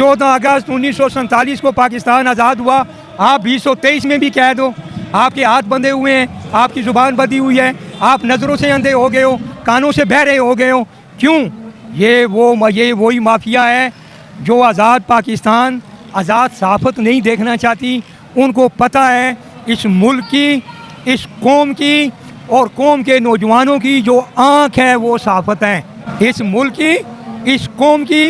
14 अगस्त 1947 को पाकिस्तान आज़ाद हुआ, आप 2023 में भी कैद हो, आपके हाथ बंधे हुए हैं, आपकी ज़ुबान बंधी हुई है, आप नज़रों से अंधे हो गए हो, कानों से बहरे हो गए हो। क्यों? ये वही माफिया है जो आज़ाद पाकिस्तान, आज़ाद सहाफ़त नहीं देखना चाहती। उनको पता है इस मुल्क की, इस कौम की और कौम के नौजवानों की जो आँख है वो सहाफ़त है। इस मुल्क की, इस कौम की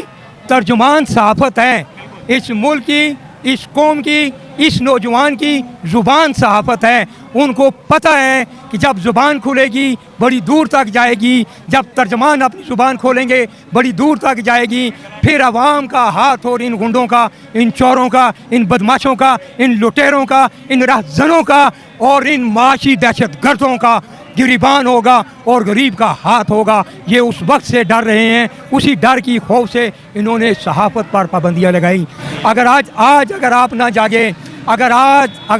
तर्जुमान सहाफ़त है। इस मुल्क की, इस कौम की, इस नौजवान की ज़ुबान सहाफ़त है। उनको पता है कि जब ज़ुबान खुलेगी बड़ी दूर तक जाएगी, जब तर्जमान अपनी ज़ुबान खोलेंगे बड़ी दूर तक जाएगी। फिर अवाम का हाथ और इन गुंडों का, इन चोरों का, इन बदमाशों का, इन लुटेरों का, इन रहज़नों का और इन माशी दहशत गर्दों का गिरबान होगा और गरीब का हाथ होगा। ये उस वक्त से डर रहे हैं, उसी डर की खौफ से इन्होंने सहाफ़त पर पाबंदियाँ लगाई। अगर आज अगर आप ना जागे, अगर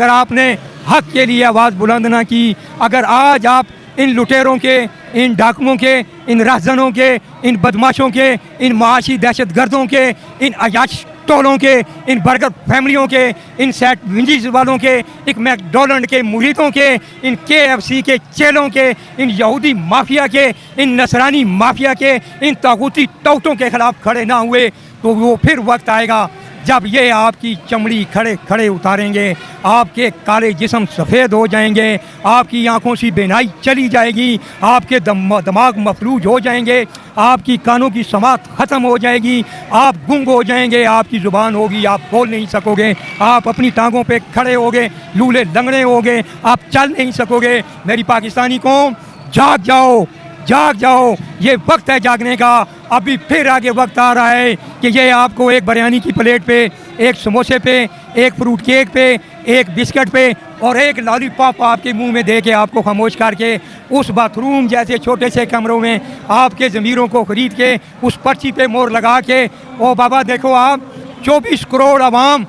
आपने हक़ के लिए आवाज़ बुलंद ना की, अगर आज आप इन लुटेरों के, इन डाकुओं के, इन रहज़नों के, इन बदमाशों के, इन माशी दहशत गर्दों के, इन अयाश टोलों के, इन बर्गर फैमिलियों के, इन सेट विंजीज वालों के, एक मैकडोनल्ड के मुरीदों के, इन KFC के चेलों के, इन यहूदी माफिया के, इन नसरानी माफिया के, इन तागूती टौटों के ख़िलाफ़ खड़े ना हुए तो वो फिर वक्त आएगा जब ये आपकी चमड़ी खड़े खड़े उतारेंगे, आपके काले जिस्म सफ़ेद हो जाएंगे, आपकी आंखों से बेनाई चली जाएगी, आपके दिमाग मफलूज हो जाएंगे, आपकी कानों की समात ख़त्म हो जाएगी, आप गुंग हो जाएंगे, आपकी ज़ुबान होगी, आप बोल नहीं सकोगे, आप अपनी टांगों पे खड़े होगे, लूले लंगड़े होगे, आप चल नहीं सकोगे। मेरी पाकिस्तानी कौम, जाग जाओ, जाग जाओ, ये वक्त है जागने का। अभी फिर आगे वक्त आ रहा है कि ये आपको एक बिरयानी की प्लेट पे, एक समोसे पे, एक फ्रूट केक पे, एक बिस्किट पे और एक लॉलीपॉप आपके मुंह में दे के आपको खामोश करके उस बाथरूम जैसे छोटे से कमरों में आपके ज़मीरों को ख़रीद के उस पर्ची पे मोहर लगा के, ओ बाबा देखो आप 24 करोड़ आवाम,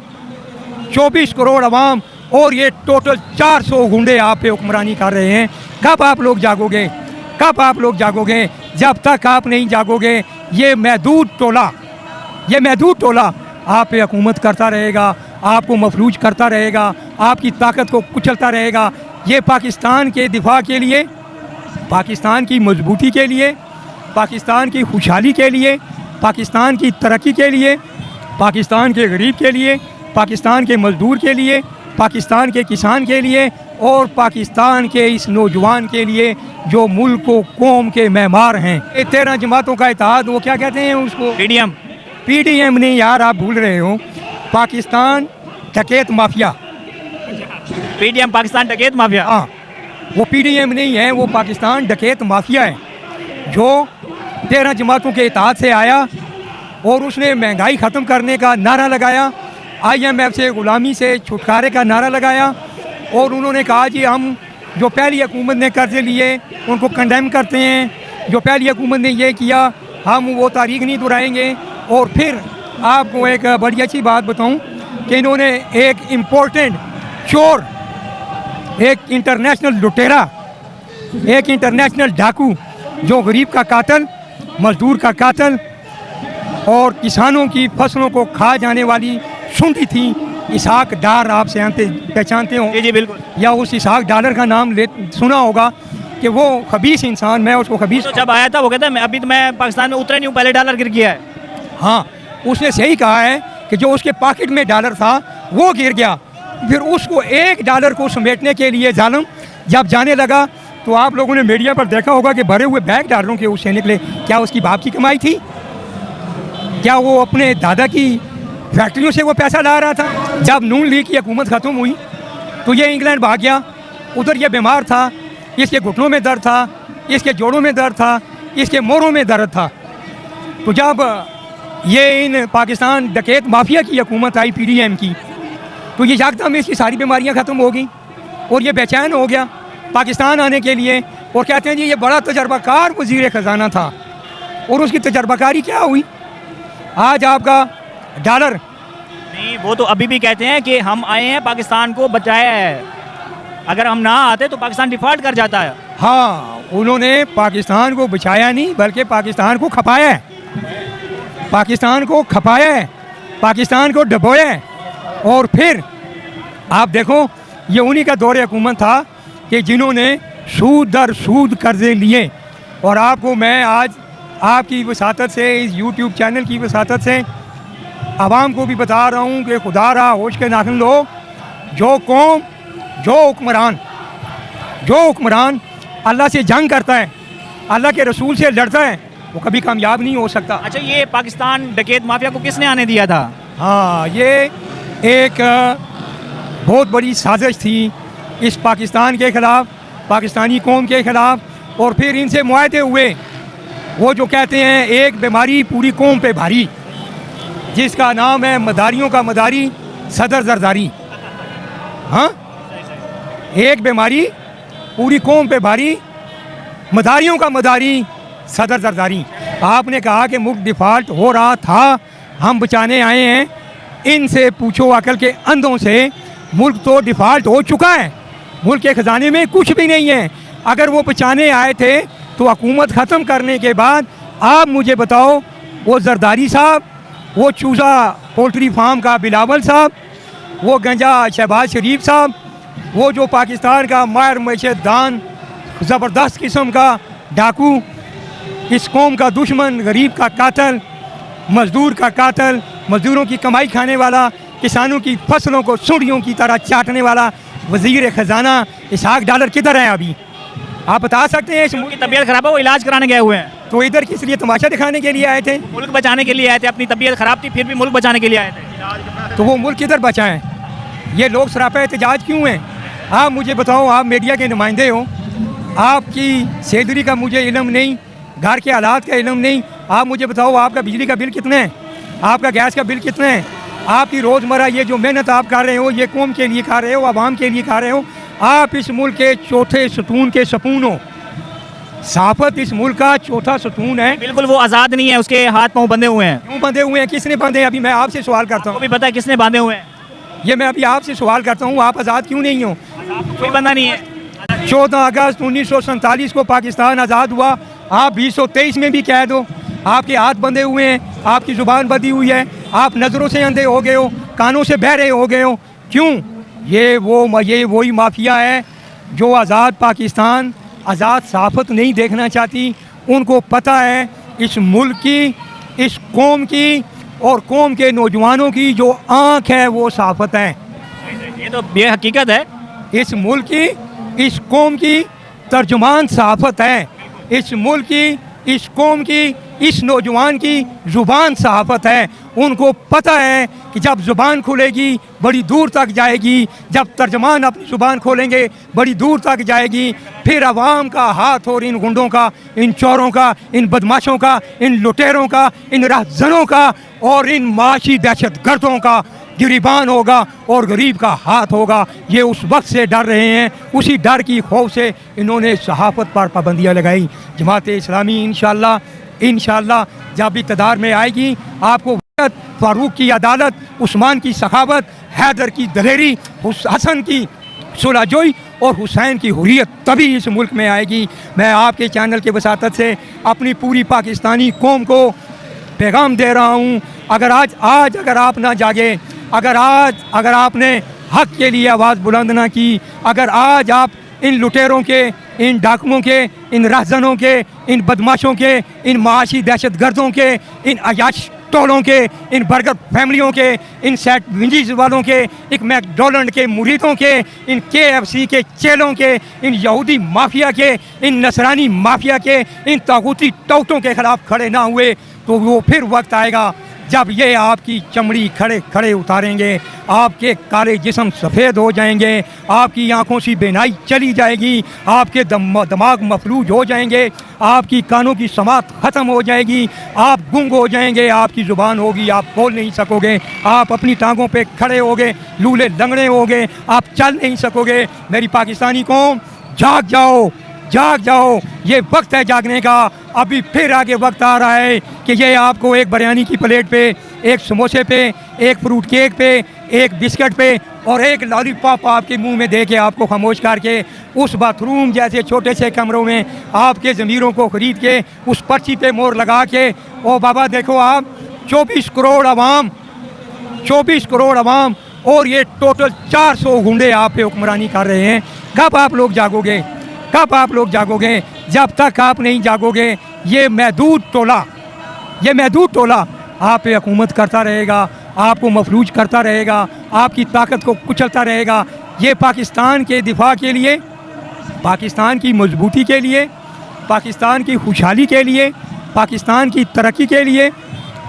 24 करोड़ आवाम और ये टोटल 400 गुंडे आप पे हुक्मरानी कर रहे हैं। कब आप लोग जागोगे? कब आप लोग जागोगे? जब तक आप नहीं जागोगे ये महदूद टोला आप पे हुकूमत करता रहेगा, आपको मफलूज करता रहेगा, आपकी ताकत को कुचलता रहेगा। ये पाकिस्तान के दिफा के लिए, पाकिस्तान की मजबूती के लिए, पाकिस्तान की खुशहाली के लिए, पाकिस्तान की तरक्की के लिए, पाकिस्तान के गरीब के लिए, पाकिस्तान के मज़दूर के लिए, पाकिस्तान के किसान के लिए और पाकिस्तान के इस नौजवान के लिए जो मुल्क व कौम के मेहमान हैं। 13 जमातों का इत्तेहाद, वो क्या कहते हैं उसको? PDM नहीं यार, आप भूल रहे हो। पाकिस्तान डकैत माफिया। PDM पाकिस्तान डकैत माफिया? हाँ, वो PDM नहीं है, वो पाकिस्तान डकैत माफिया है जो 13 जमातों के इत्तेहाद से आया और उसने महंगाई ख़त्म करने का नारा लगाया, IMF से ग़ुलामी से छुटकारे का नारा लगाया और उन्होंने कहा जी हम जो पहली हुकूमत ने कर्ज़े लिए उनको कंडेम करते हैं, जो पहली हुकूमत ने ये किया हम वो तारीख नहीं दोहराएंगे। और फिर आपको एक बड़ी अच्छी बात बताऊं कि इन्होंने एक इम्पोर्टेंट चोर, एक इंटरनेशनल लुटेरा, एक इंटरनेशनल डाकू जो गरीब का कातिल, मज़दूर का कातिल और किसानों की फसलों को खा जाने वाली सुंडी थी, इसहाक डार, आप पहचानते हो? जी बिल्कुल। या उस इसहाक डार का नाम सुना होगा कि वो खबीस इंसान, मैं उसको खबीस, तो जब आया था वो कहता है अभी तो मैं पाकिस्तान में उतरा नहीं हूँ, पहले डॉलर गिर गया है। हाँ, उसने सही कहा है कि जो उसके पॉकेट में डॉलर था वो गिर गया, फिर उसको $1 को समेटने के लिए जालिम जब जाने लगा तो आप लोगों ने मीडिया पर देखा होगा कि भरे हुए बैग डॉलरों के उससे निकले। क्या उसकी बाप की कमाई थी? क्या वो अपने दादा की फैक्ट्रियों से वो पैसा ला रहा था? जब नून लीग की हुकूमत ख़त्म हुई तो ये इंग्लैंड भाग गया, उधर ये बीमार था, इसके घुटनों में दर्द था, इसके जोड़ों में दर्द था, इसके मोरों में दर्द था। तो जब ये इन पाकिस्तान डकैत माफिया की हुकूमत आई PDM की, तो ये यकदम इसकी सारी बीमारियां ख़त्म हो गई और ये बेचैन हो गया पाकिस्तान आने के लिए और कहते हैं जी ये बड़ा तजर्बाकार वज़ीर ख़जाना था। और उसकी तजर्बाकारी क्या हुई? आज आपका डॉलर नहीं, वो तो अभी भी कहते हैं कि हम आए हैं पाकिस्तान को बचाया है, अगर हम ना आते तो पाकिस्तान डिफॉल्ट कर जाता है। हाँ, उन्होंने पाकिस्तान को बचाया नहीं बल्कि पाकिस्तान को खपाया है, पाकिस्तान को खपाया है, पाकिस्तान को डबोया है। और फिर आप देखो ये उन्हीं का दौरे हुकूमत था कि जिन्होंने सूद दर सूद कर्जे लिए। और आपको मैं आज आपकी वसातत से, इस यूट्यूब चैनल की वसातत से आवाम को भी बता रहा हूँ कि खुदा रहा होश के नाखन लोग, जो कौम, जो हुक्मरान अल्लाह से जंग करता है, अल्लाह के रसूल से लड़ता है, वो कभी कामयाब नहीं हो सकता। अच्छा, ये पाकिस्तान डकैत माफिया को किसने आने दिया था? हाँ, ये एक बहुत बड़ी साजिश थी इस पाकिस्तान के ख़िलाफ़, पाकिस्तानी कौम के ख़िलाफ़। और फिर इनसे मुआहदे हुए, वो जो कहते हैं एक बीमारी पूरी कौम पे भारी, जिसका नाम है मदारियों का मदारी सदर जरदारी। हाँ, एक बीमारी पूरी कौम पे भारी, मदारियों का मदारी सदर जरदारी। आपने कहा कि मुल्क डिफ़ाल्ट हो रहा था, हम बचाने आए हैं। इनसे पूछो अकल के अंधों से, मुल्क तो डिफ़ाल्ट हो चुका है, मुल्क के ख़जाने में कुछ भी नहीं है। अगर वो बचाने आए थे तो हुकूमत ख़त्म करने के बाद आप मुझे बताओ, वो जरदारी साहब, वो चूज़ा पोल्ट्री फार्म का बिलावल साहब, वो गंजा शहबाज शरीफ साहब, वो जो पाकिस्तान का मायर मैशत दान, ज़बरदस्त किस्म का डाकू, इस कौम का दुश्मन, गरीब का कातल, मज़दूर का कातल, मज़दूरों की कमाई खाने वाला, किसानों की फसलों को सुड़ियों की तरह चाटने वाला वज़ीर ख़जाना इसहाक डालर किधर है अभी? आप बता सकते हैं? उनकी तबीयत ख़राब है, वो इलाज कराने गए हुए हैं। तो इधर किस लिए? तमाशा दिखाने के लिए आए थे? मुल्क बचाने के लिए आए थे। अपनी तबीयत ख़राब थी फिर भी मुल्क बचाने के लिए आए थे। तो वो मुल्क किधर बचाएं? ये लोग सरापा एहतजाज क्यों हैं? आप मुझे बताओ, आप मीडिया के नुमाइंदे हो, आपकी सैलरी का मुझे इल्म नहीं, घर के हालात का इल्म नहीं। आप मुझे बताओ, आपका बिजली का बिल कितना है, आपका गैस का बिल कितना है, आपकी रोज़मर्रा ये जो मेहनत आप कर रहे हो, ये कौम के लिए कर रहे हो, आवाम के लिए कर रहे हो। आप इस मुल्क के चौथे सतून के सपून हो। सहाफ़त इस मुल्क का चौथा सतून है। बिल्कुल वो आज़ाद नहीं है, उसके हाथ पाँव बंधे हुए हैं। क्यों बंधे हुए हैं? किसने बंधे हैं? अभी मैं आपसे सवाल करता हूँ। भी पता है किसने बांधे हुए हैं? ये मैं अभी आपसे सवाल करता हूँ, आप आज़ाद क्यों नहीं हो? कोई बंदा नहीं है। 14 अगस्त 1947 को पाकिस्तान आज़ाद हुआ। आप 2023 में भी कैद हो, आपके हाथ बंधे हुए हैं, आपकी ज़ुबान बंधी हुई है, आप नज़रों से अंधे हो गए हो, कानों से बहरे हो गए हो। क्यों? ये वही माफिया है जो आज़ाद पाकिस्तान, आज़ाद सहाफ़त नहीं देखना चाहती। उनको पता है इस मुल्क की, इस कौम की और कौम के नौजवानों की जो आँख है वो सहाफ़त है। ये तो बेहकीकत है। इस मुल्क की, इस कौम की तर्जुमान सहाफ़त है। इस मुल्क की, इस कौम की, इस नौजवान की ज़ुबान सहाफ़त है। उनको पता है कि जब ज़ुबान खुलेगी बड़ी दूर तक जाएगी, जब तर्जमान अपनी ज़ुबान खोलेंगे बड़ी दूर तक जाएगी। फिर अवाम का हाथ और इन गुंडों का, इन चोरों का, इन बदमाशों का, इन लुटेरों का, इन रहज़नों का और इन माशी दहशत गर्दों का गिरीबान होगा और गरीब का हाथ होगा। ये उस वक्त से डर रहे हैं, उसी डर की खौफ से इन्होंने सहाफ़त पर पाबंदियाँ लगाई। जमात इस्लामी इंशाअल्लाह जब इक़्तिदार में आएगी, आपको फारूक की अदालत, उस्मान की सखावत, हैदर की दलेरी, हसन की सुलहजोई और हुसैन की हुर्रियत तभी इस मुल्क में आएगी। मैं आपके चैनल के वसातत से अपनी पूरी पाकिस्तानी कौम को पैगाम दे रहा हूँ, अगर आज अगर आप ना जागे, अगर आपने हक़ के लिए आवाज़ बुलंद ना की, अगर आज आप इन लुटेरों के, इन डाकुओं के, इन रहज़नों के, इन बदमाशों के, इन माशी दहशत गर्दों के, इन अयाश टोलों के, इन बर्गर फैमिलियों के, इन सेट विंडीज़ वालों के, एक मैकडोनल्ड के मुरीदों के, इन KFC के चेलों के, इन यहूदी माफिया के, इन नसरानी माफिया के, इन तागूती टौटों के ख़िलाफ़ खड़े ना हुए तो वो फिर वक्त आएगा जब ये आपकी चमड़ी खड़े खड़े उतारेंगे, आपके काले जिस्म सफ़ेद हो जाएंगे, आपकी आंखों से बेनाई चली जाएगी, आपके दिमाग मफलूज हो जाएंगे, आपकी कानों की समात ख़त्म हो जाएगी, आप गुंग हो जाएंगे, आपकी ज़ुबान होगी, आप बोल नहीं सकोगे, आप अपनी टांगों पे खड़े होगे, लूले लंगड़े होगे, आप चल नहीं सकोगे। मेरी पाकिस्तानी कौम, जाग जाओ, जाग जाओ, ये वक्त है जागने का। अभी फिर आगे वक्त आ रहा है कि ये आपको एक बिरयानी की प्लेट पे, एक समोसे पे, एक फ्रूट केक पे, एक बिस्किट पे और एक लॉलीपॉप आपके मुंह में दे के आपको खामोश करके उस बाथरूम जैसे छोटे से कमरों में आपके ज़मीरों को ख़रीद के उस पर्ची पे मोहर लगा के, ओ बाबा देखो आप 24 करोड़ आवाम 24 करोड़ अवाम और ये टोटल 400 गुंडे आप पे हुक्मरानी कर रहे हैं। कब आप लोग जागोगे? कब आप लोग जागोगे? जब तक आप नहीं जागोगे ये महदूद टोला आप पे हुकूमत करता रहेगा, आपको मफलूज करता रहेगा, आपकी ताकत को कुचलता रहेगा। ये पाकिस्तान के दिफा के लिए, पाकिस्तान की मजबूती के लिए, पाकिस्तान की खुशहाली के लिए, पाकिस्तान की तरक्की के लिए,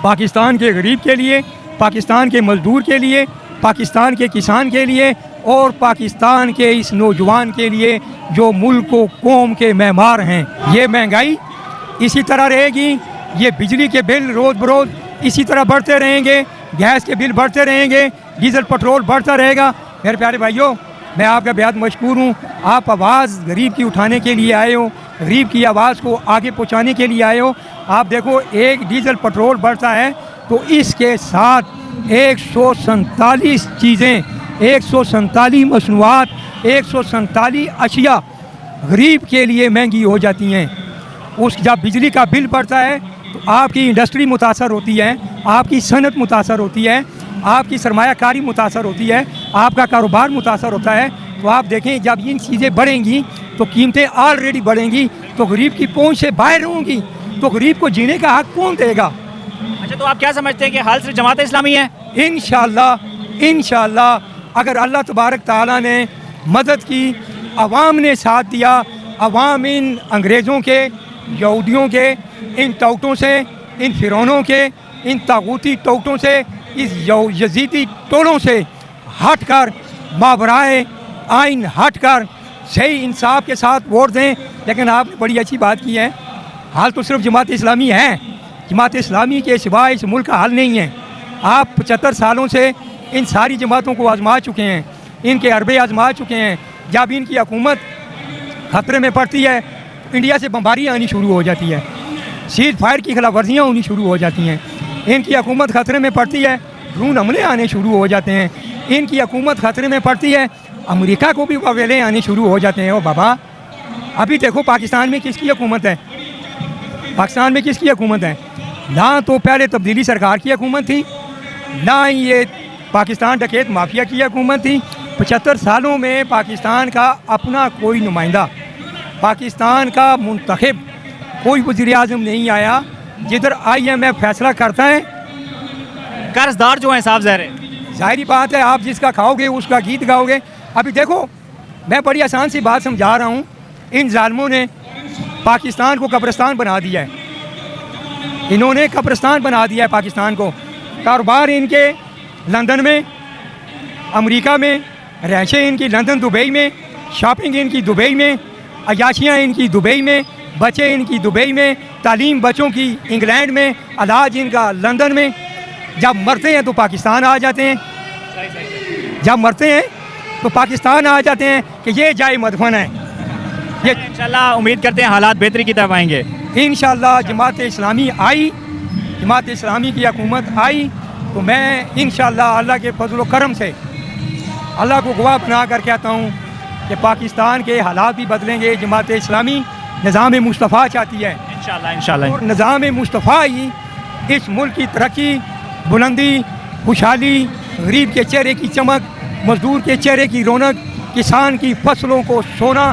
पाकिस्तान के गरीब के लिए, पाकिस्तान के मज़दूर के लिए, पाकिस्तान के किसान के लिए और पाकिस्तान के इस नौजवान के लिए जो मुल्क व कौम के मेहमान हैं। ये महंगाई इसी तरह रहेगी, ये बिजली के बिल रोज़ बरोज़ इसी तरह बढ़ते रहेंगे, गैस के बिल बढ़ते रहेंगे, डीज़ल पेट्रोल बढ़ता रहेगा। मेरे प्यारे भाइयों, मैं आपका बेहद मशकूर हूँ। आप आवाज़ गरीब की उठाने के लिए आए हो, गरीब की आवाज़ को आगे पहुँचाने के लिए आए हो। आप देखो, एक डीज़ल पेट्रोल बढ़ता है तो इसके साथ 147 चीज़ें, 147 मसनूआत, 147 अशिया गरीब के लिए महंगी हो जाती हैं। जब बिजली का बिल बढ़ता है तो आपकी इंडस्ट्री मुतासर होती है, आपकी सनत मुतासर होती है, आपकी सरमायाकारी मुतासर होती है, आपका कारोबार मुतासर होता है। तो आप देखें, जब इन चीज़ें बढ़ेंगी तो कीमतें ऑलरेडी बढ़ेंगी, तो गरीब की पहुंच से बाहर होंगी, तो गरीब को जीने का हक कौन देगा? अच्छा, तो आप क्या समझते हैं कि हाल सिर्फ जमात इस्लामी है? इंशाअल्लाह अगर अल्लाह तबारक ताला ने मदद की, अवाम ने साथ दिया, अवाम इन अंग्रेज़ों के, यहूदियों के, इन तौतों से, इन फिरौनों के, इन तागूती तौतों से, इस यजीदी टोलों से हट कर, मावराए आइन हट कर सही इंसाफ के साथ वोट दें। लेकिन आपने बड़ी अच्छी बात की है, हाल तो सिर्फ जमात इस्लामी है, जमात इस्लामी के सिवाय इस मुल्क का हल नहीं है। आप 75 सालों से इन सारी जमातों को आजमा चुके हैं, इनके अरबे आजमा चुके हैं। जब इनकी हुकूमत खतरे में पड़ती है, इंडिया से बम्बारियाँ आनी शुरू हो जाती है, सीज फायर की खिलाफ वर्जियाँ होनी शुरू हो जाती हैं। इनकी हुकूमत खतरे में पड़ती है, ड्रोन हमले आने शुरू हो जाते हैं। इनकी हुकूमत खतरे में पड़ती है, अमेरिका को भी कवेले आने शुरू हो जाते हैं। ओ बाबा, अभी देखो पाकिस्तान में किसकी हुकूमत है? पाकिस्तान में किसकी हुकूमत है? ना तो पहले तब्दीली सरकार की हुकूमत थी, ना ही ये पाकिस्तान डकैत माफिया की हुकूमत थी। 75 सालों में पाकिस्तान का अपना कोई नुमाइंदा, पाकिस्तान का मुंतखब कोई वज़ीर आज़म नहीं आया। जिधर IMF फैसला करता है, कर्जदार जो हैं साफ ज़ाहिर, जाहिर बात है आप जिसका खाओगे उसका गीत गाओगे। अभी देखो, मैं बड़ी आसान सी बात समझा रहा हूँ, इन जालिमों ने पाकिस्तान को कब्रिस्तान बना दिया है। इन्होंने कब्रिस्तान बना दिया है पाकिस्तान को। कारोबार इनके लंदन में, अमेरिका में, रहशें इनकी लंदन दुबई में, शॉपिंग इनकी दुबई में, अयाशियाँ इनकी दुबई में, बच्चे इनकी दुबई में, तालीम बच्चों की इंग्लैंड में, इलाज इनका लंदन में। जब मरते हैं तो पाकिस्तान आ जाते हैं, जब मरते हैं तो पाकिस्तान आ जाते हैं कि ये जाए मदफन है। ये इंशाल्लाह उम्मीद करते हैं हालात बेहतरी की तरफ आएंगे। इंशाल्लाह जमात इस्लामी आई, जमात इस्लामी की हुकूमत आई तो मैं इंशाल्लाह अल्लाह के फजल व करम से अल्लाह को गवाह बना कर कहता हूँ कि पाकिस्तान के हालात भी बदलेंगे। जमात इस्लामी निज़ाम मुस्तफ़ा चाहती है, इंशाल्लाह और निज़ाम मुस्तफ़ा ही इस मुल्क की तरक्की, बुलंदी, खुशहाली, गरीब के चेहरे की चमक, मज़दूर के चेहरे की रौनक, किसान की फसलों को सोना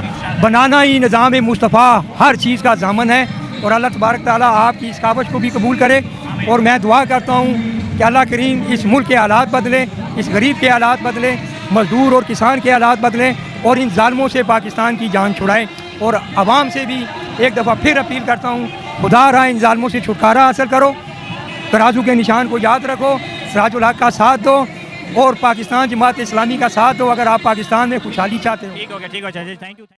बनाना ही निज़ाम मुस्तफ़ा हर चीज़ का ज़ामन है। और अल्लाह तबारक ताला आपकी इस कावश को भी कबूल करे। और मैं दुआ करता हूँ कि अल्लाह करीम इस मुल्क के हालात बदले, इस गरीब के हालात बदले, मज़दूर और किसान के हालात बदले और इन जालिमों से पाकिस्तान की जान छुड़ाए। और आवाम से भी एक दफ़ा फिर अपील करता हूँ, खुदा रहा इन जालिमों से छुटकारा हासिल करो, तराजू के निशान को याद रखो, सिराजुल हक का साथ दो और पाकिस्तान जमात इस्लामी का साथ दो अगर आप पाकिस्तान में खुशहाली चाहते हो। ठीक हो गया, थैंक यू।